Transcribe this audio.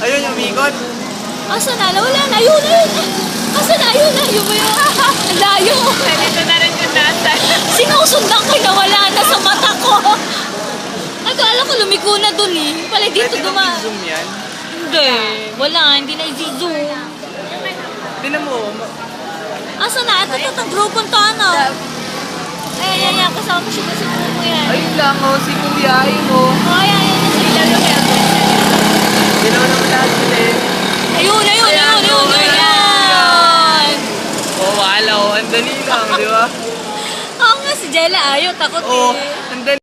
Ayun, umikot. Asa na? Wala na. Ayun. Asa na? Ayun na. Ayun ba yun? Ang layo. Nandito na rin yung nasa. Sinusundan ko na wala na sa mata ko. Akala ko lumiko na dun eh. Pala dito Pwede duma. zoom yan. Hindi. Wala. Hindi na i-zoom. Tinan mo. Asa na? Ito grupon to ano? Ayan. Kasama siya kasi mo yan. Ayun lang, oh. Si Kuya, ayun, oh. Oh, ayan. Ilaw yung aircon. Ginawa naman lahat sila eh. Ayun. Ayan. Oh, wala, oh. Ang dali lang, di ba? Oo nga si Jella. Ayaw. Takot Oh, eh. ang dali.